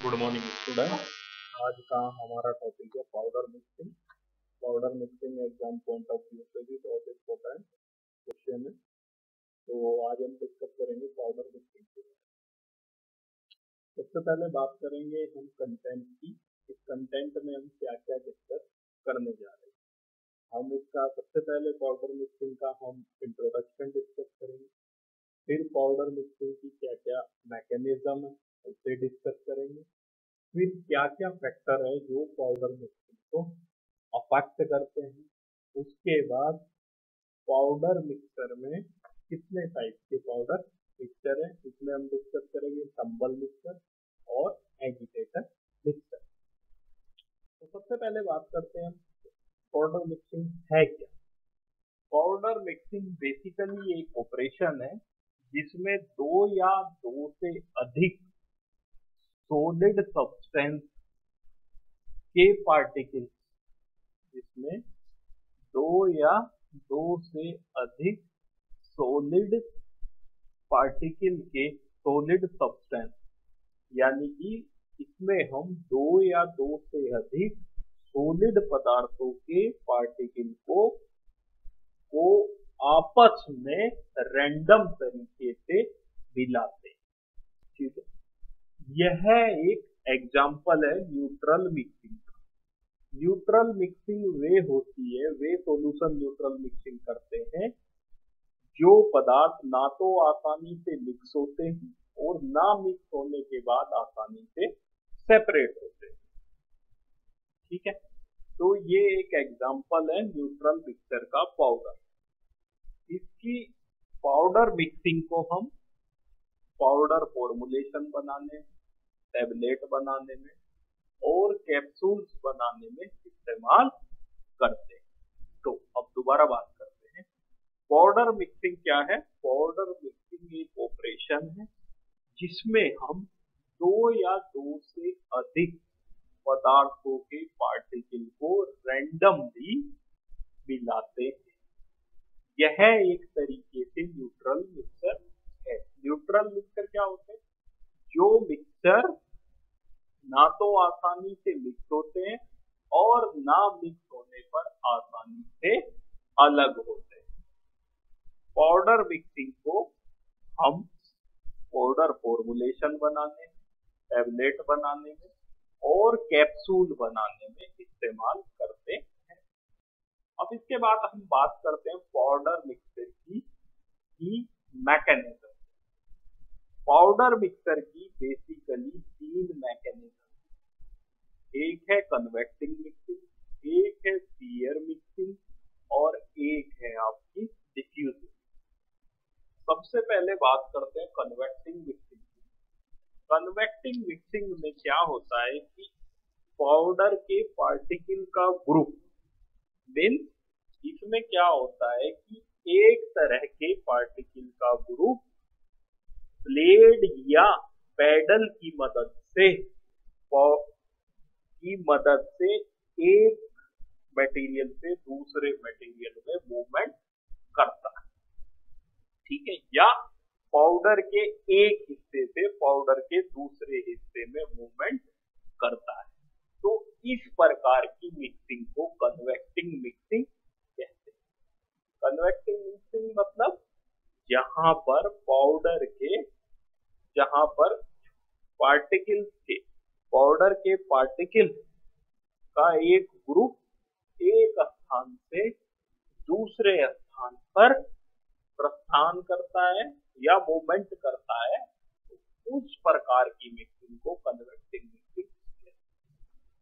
Good morning student. आज का हमारा टॉपिक है powder mixing. Powder mixing exam point of view से भी बहुत इम्पोर्टेंट क्वेश्चन है। तो आज हम डिस्कस करेंगे पाउडर मिक्सिंग के बारे में। सबसे पहले बात करेंगे हम कंटेंट की। इस कंटेंट में हम क्या क्या डिस्कस करने जा रहे हैं। हम इसका सबसे पहले पाउडर मिक्सिंग का हम इंट्रोडक्शन डिस्कस करेंगे। फिर पाउडर मिक्सिंग की क्या क्या मैकेनिज्म है उसे डिस्कस करेंगे। फिर क्या क्या फैक्टर है जो पाउडर मिक्सिंग को अफेक्ट करते हैं। उसके बाद पाउडर मिक्सर में कितने टाइप के पाउडर मिक्सर है इसमें हम डिस्कस करेंगे, टम्बल मिक्सर और एजिटेटर मिक्सर। तो सबसे पहले बात करते हैं पाउडर मिक्सिंग है क्या। पाउडर मिक्सिंग बेसिकली एक ऑपरेशन है जिसमें दो या दो से अधिक सॉलिड सब्सटेंस के पार्टिकल्स, जिसमें दो या दो से अधिक सॉलिड पार्टिकल के सॉलिड सब्सटेंस, यानी कि इसमें हम दो या दो से अधिक सॉलिड पदार्थों के पार्टिकल को आपस में रैंडम तरीके से मिलाते हैं। ठीक है, यह एक एग्जाम्पल है न्यूट्रल मिक्सिंग का। न्यूट्रल मिक्सिंग वे होती है, वे सॉल्यूशन न्यूट्रल मिक्सिंग करते हैं जो पदार्थ ना तो आसानी से मिक्स होते हैं और ना मिक्स होने के बाद आसानी से सेपरेट होते हैं। ठीक है, तो ये एक एग्जाम्पल है न्यूट्रल मिक्सर का पाउडर। इसकी पाउडर मिक्सिंग को हम पाउडर फॉर्मुलेशन बनाने, टैबलेट बनाने में और कैप्सूल्स बनाने में इस्तेमाल करते हैं। तो अब दोबारा बात करते हैं पाउडर मिक्सिंग क्या है। पाउडर मिक्सिंग एक ऑपरेशन है जिसमें हम दो या दो से अधिक पदार्थों के पार्टिकल को रैंडमली मिलाते हैं। यह एक तरीके से न्यूट्रल मिक्सर है। न्यूट्रल मिक्सर क्या होते हैं? जो मिक्सर ना तो आसानी से मिक्स होते हैं और ना मिक्स होने पर आसानी से अलग होते हैं। पाउडर मिक्सिंग को हम पाउडर फॉर्मुलेशन बनाने, टैबलेट बनाने में और कैप्सूल बनाने में इस्तेमाल करते हैं। अब इसके बाद हम बात करते हैं पाउडर मिक्सर की मैकेनिज्म। पाउडर मिक्सर की बेसिकली तीन मैकेनिज्म, एक है कन्वेक्टिंग मिक्सिंग, एक है स्फीयर मिक्सिंग और एक है आपकी डिफ्यूजिंग। सबसे पहले बात करते हैं कन्वेक्टिंग मिक्सिंग। कन्वेक्टिंग मिक्सिंग में क्या होता है कि पाउडर के पार्टिकल का ग्रुप, मीन्स इसमें क्या होता है कि एक तरह के पार्टिकल का ग्रुप ब्लेड या पैडल की मदद से एक मटेरियल से दूसरे मटेरियल में मूवमेंट करता है। ठीक है, या पाउडर के एक हिस्से से पाउडर के दूसरे हिस्से में मूवमेंट करता है। तो इस प्रकार की मिक्सिंग को कन्वेक्टिंग मिक्सिंग कहते हैं। कन्वेक्टिंग मिक्सिंग मतलब जहां पर पाउडर के पार्टिकल का एक ग्रुप एक स्थान से दूसरे स्थान पर प्रस्थान करता है या मूवमेंट करता है, तो उस प्रकार की मिक्सिंग को कन्वेक्टिंग मिक्सिंग कहते हैं।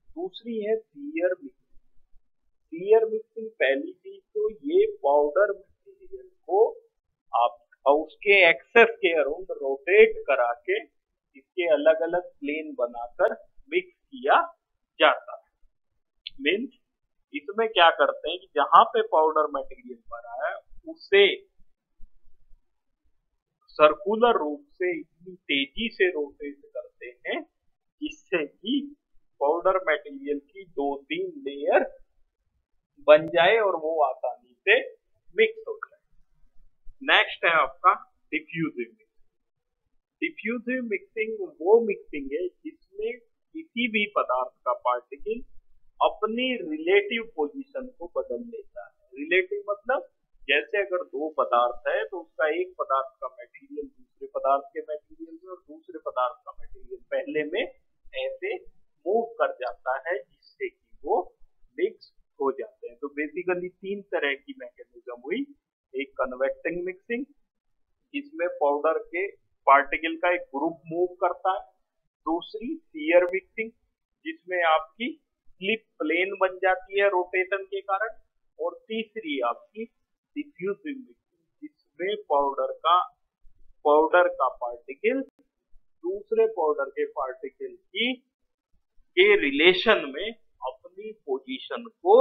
दूसरी है स्फीयर मिक्सिंग। स्फीयर मिक्सिंग पहली चीज तो ये पाउडर मटेरियल को आप उसके एक्सेस के अराउंड रोटेट करा के इसके अलग अलग प्लेन बनाकर मिक्स किया जाता है। मीन्स इसमें क्या करते हैं कि जहां पे पाउडर मटेरियल भरा है उसे सर्कुलर रूप से इतनी तेजी से रोटेट करते हैं जिससे कि पाउडर मटेरियल की 2-3 लेयर बन जाए और वो आसानी से मिक्स हो जाए। नेक्स्ट है आपका डिफ्यूजिव मिक्सिंग। डिफ्यूजिव मिक्सिंग वो मिक्सिंग है जिसमें किसी भी पदार्थ का पार्टिकल अपनी रिलेटिव पोजीशन को बदल लेता है। रिलेटिव मतलब जैसे अगर दो पदार्थ है तो उसका एक पदार्थ का मटेरियल दूसरे पदार्थ के मटेरियल में और दूसरे पदार्थ का मटेरियल पहले में ऐसे मूव कर जाता है जिससे कि वो मिक्स हो जाते हैं। तो बेसिकली तीन तरह की मैकेनिज्म हुई। एक कन्वेक्टिंग मिक्सिंग जिसमें पाउडर के पार्टिकल का एक ग्रुप मूव करता है। दूसरी शियर मिक्सिंग जिसमें आपकी स्लिप प्लेन बन जाती है रोटेशन के कारण। और तीसरी आपकी डिफ्यूजिव मिक्सिंग जिसमें पाउडर का पार्टिकल दूसरे पाउडर के पार्टिकल के रिलेशन में अपनी पोजीशन को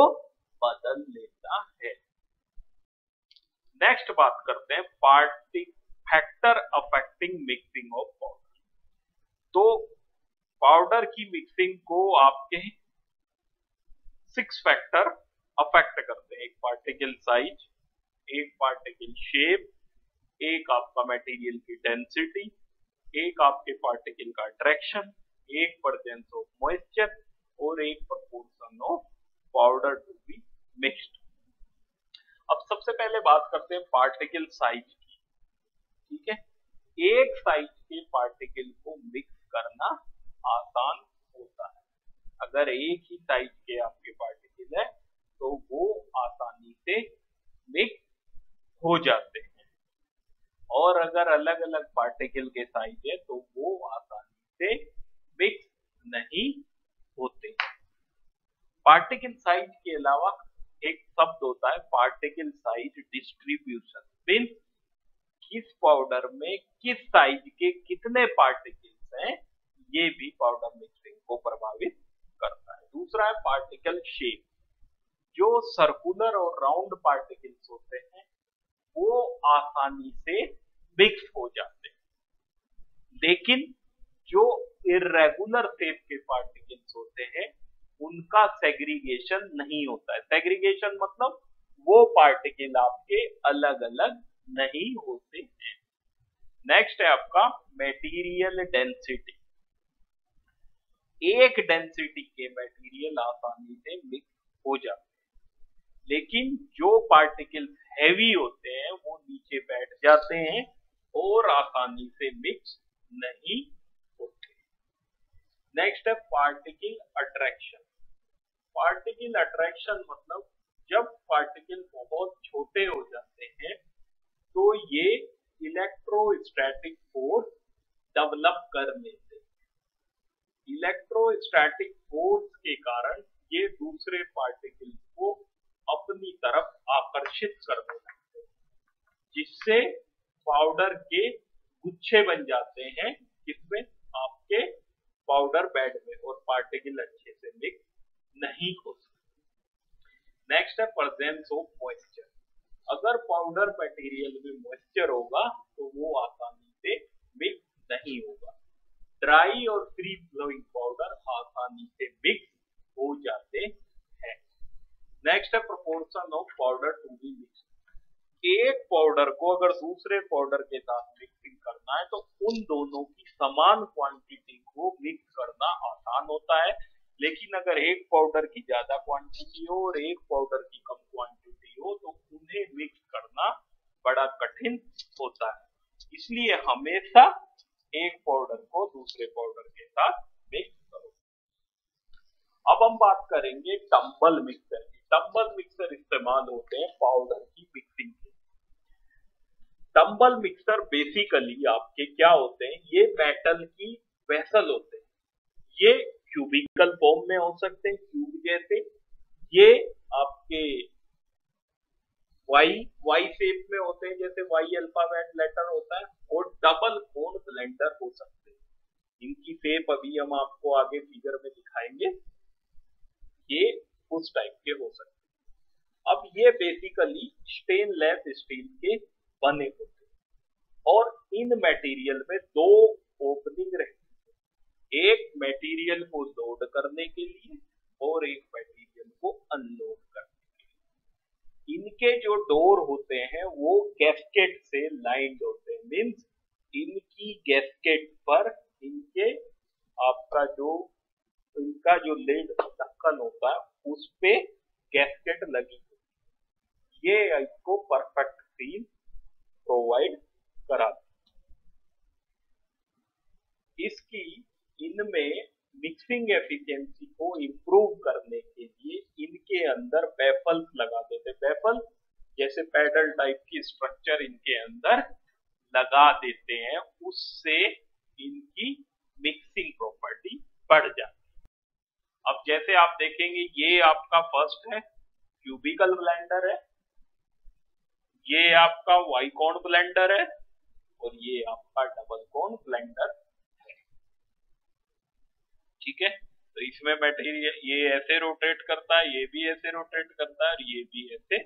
बदल लेता है। नेक्स्ट बात करते हैं factor affecting mixing of powder. तो पाउडर की मिक्सिंग को आपके 6 फैक्टर अफेक्ट करते हैं। एक पार्टिकल साइज, एक पार्टिकल शेप, एक आपका मटेरियल की डेंसिटी, एक आपके पार्टिकल का अट्रैक्शन, एक प्रेजेंस ऑफ मॉइस्चर और एक proportion of powder to be mixed. अब सबसे पहले बात करते हैं पार्टिकल साइज की। ठीक है, एक साइज के पार्टिकल को मिक्स करना आसान होता है। अगर एक ही साइज के आपके पार्टिकल है तो वो आसानी से मिक्स हो जाते हैं, और अगर अलग अलग पार्टिकल के साइज है तो वो आसानी से मिक्स नहीं होते। पार्टिकल साइज के अलावा एक शब्द होता है पार्टिकल साइज डिस्ट्रीब्यूशन। मीन्स किस पाउडर में किस साइज के कितने पार्टिकल्स हैं, ये भी पाउडर मिक्सिंग को प्रभावित करता है। दूसरा है पार्टिकल शेप। जो सर्कुलर और राउंड पार्टिकल्स होते हैं वो आसानी से मिक्स हो जाते हैं, लेकिन जो इर्रेगुलर शेप के पार्टिकल्स होते हैं उनका सेग्रीगेशन नहीं होता है। सेग्रीगेशन मतलब वो पार्टिकल आपके अलग अलग नहीं होते हैं। नेक्स्ट है आपका मटेरियल डेंसिटी। एक डेंसिटी के मटेरियल आसानी से मिक्स हो जाते हैं, लेकिन जो पार्टिकल्स हैवी होते हैं वो नीचे बैठ जाते हैं और आसानी से मिक्स नहीं होते। नेक्स्ट है पार्टिकल अट्रैक्शन। पार्टिकल अट्रैक्शन मतलब जब पार्टिकल बहुत छोटे हो जाते हैं तो ये इलेक्ट्रोस्टैटिक फोर्स डेवलप कर लेते हैं। इलेक्ट्रोस्टैटिक फोर्स के कारण ये दूसरे पार्टिकल को अपनी तरफ आकर्षित करने लगते हैं, जिससे पाउडर के गुच्छे बन जाते हैं जिसमें आपके पाउडर बेड में, और पार्टिकल अच्छे से मिक्स नहीं हो सकते। नेक्स्ट है प्रेजेंस ऑफ मॉइस्चर। अगर पाउडर मटेरियल में मॉइस्चर होगा तो वो आसानी से मिक्स नहीं होगा। ड्राई और फ्री फ्लोइंग पाउडर आसानी से मिक्स हो जाते हैं। नेक्स्ट है proportion of powder to be mix. एक पाउडर को अगर दूसरे पाउडर के साथ मिक्सिंग करना है तो उन दोनों की समान क्वांटिटी को मिक्स करना आसान होता है, लेकिन अगर एक पाउडर की ज्यादा क्वांटिटी हो और एक पाउडर की कम क्वांटिटी हो तो उन्हें मिक्स करना बड़ा कठिन होता है। इसलिए हमेशा एक पाउडर को दूसरे पाउडर के साथ मिक्स करो। अब हम बात करेंगे टंबल मिक्सर की। टंबल मिक्सर इस्तेमाल होते हैं पाउडर की मिक्सिंग के। टंबल मिक्सर बेसिकली आपके क्या होते हैं, ये मेटल की वेसल होते हैं। ये क्यूबिकल फॉर्म में हो सकते हैं, क्यूब जैसे। ये आपके वाई शेप में होते हैं, जैसे वाई अल्फाबेट लेटर होता है, और डबल कोन ब्लेंडर हो सकते हैं। इनकी शेप अभी हम आपको आगे फिगर में दिखाएंगे। ये उस टाइप के हो सकते हैं। अब ये बेसिकली स्टेनलेस स्टील के बने होते हैं और इन मटेरियल में दो ओपनिंग रहती है, एक मटेरियल को लोड करने के लिए और एक मटेरियल को अनलोड करने के लिए। इनके जो डोर होते हैं वो गैस्केट से लाइंड होते हैं। मींस इनकी गैस्केट पर इनके आपका जो तो इनका जो लेड ढक्कन होता है उस पे गैस्केट लगी होती है। ये इसको परफेक्ट सील प्रोवाइड कराती है। इसकी इनमें मिक्सिंग एफिशिएंसी को इम्प्रूव करने के लिए इनके अंदर बेफल्स लगा देते। बेफल जैसे पैडल टाइप की स्ट्रक्चर इनके अंदर लगा देते हैं, उससे इनकी मिक्सिंग प्रॉपर्टी बढ़ जाती है। अब जैसे आप देखेंगे ये आपका फर्स्ट है क्यूबिकल ब्लेंडर है, ये आपका वाइकॉन ब्लेंडर है और ये आपका डबल कॉन ब्लेंडर है। ठीक है, तो इसमें मटेरियल ये ऐसे रोटेट करता है, ये भी ऐसे रोटेट करता है और ये भी ऐसे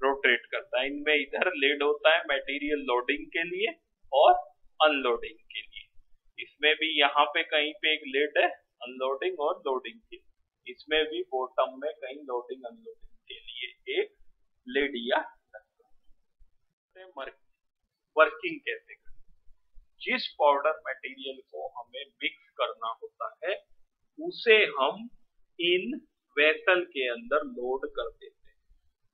रोटेट करता है। इनमें इधर लेड होता है मटेरियल लोडिंग के लिए और अनलोडिंग के लिए। इसमें भी यहाँ पे कहीं पे एक लेड है अनलोडिंग और लोडिंग के लिए। इसमें भी बॉटम में कहीं लोडिंग अनलोडिंग के लिए एक लेड या वर्किंग कैसे करें। जिस पाउडर मटेरियल को हमें मिक्स करना होता है उसे हम इन वेसल के अंदर लोड कर देते हैं।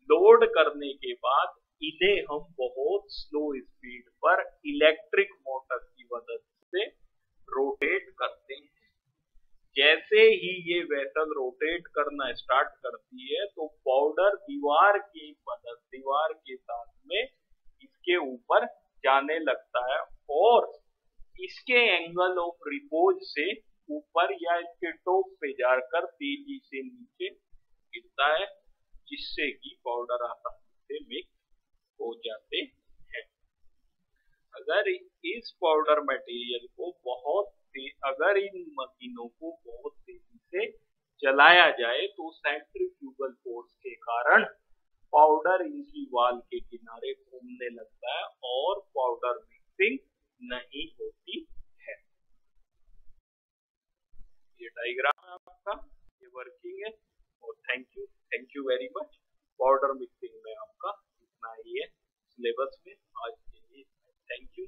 लोड करने के बाद इन्हें हम बहुत स्लो स्पीड पर इलेक्ट्रिक मोटर की मदद से रोटेट करते हैं। जैसे ही ये वेसल रोटेट करना स्टार्ट करती है तो पाउडर दीवार के साथ में इसके ऊपर जाने लगता है और इसके एंगल ऑफ रिपोज से ऊपर या इसके टॉप पे जाकर तेजी से नीचे गिरता है, जिससे कि पाउडर आसानी से मिक्स हो जाते हैं। अगर इस पाउडर मटेरियल को अगर इन मशीनों को बहुत तेजी से चलाया जाए तो सेंट्रीफ्यूगल फोर्स के कारण पाउडर इनकी वाल के किनारे घूमने लगता है और पाउडर मिक्सिंग नहीं होती है। ये डायग्राम है आपका, ये वर्किंग है और thank you very much. Powder mixing में आपका इतना ही है सिलेबस में आज के लिए। Thank you.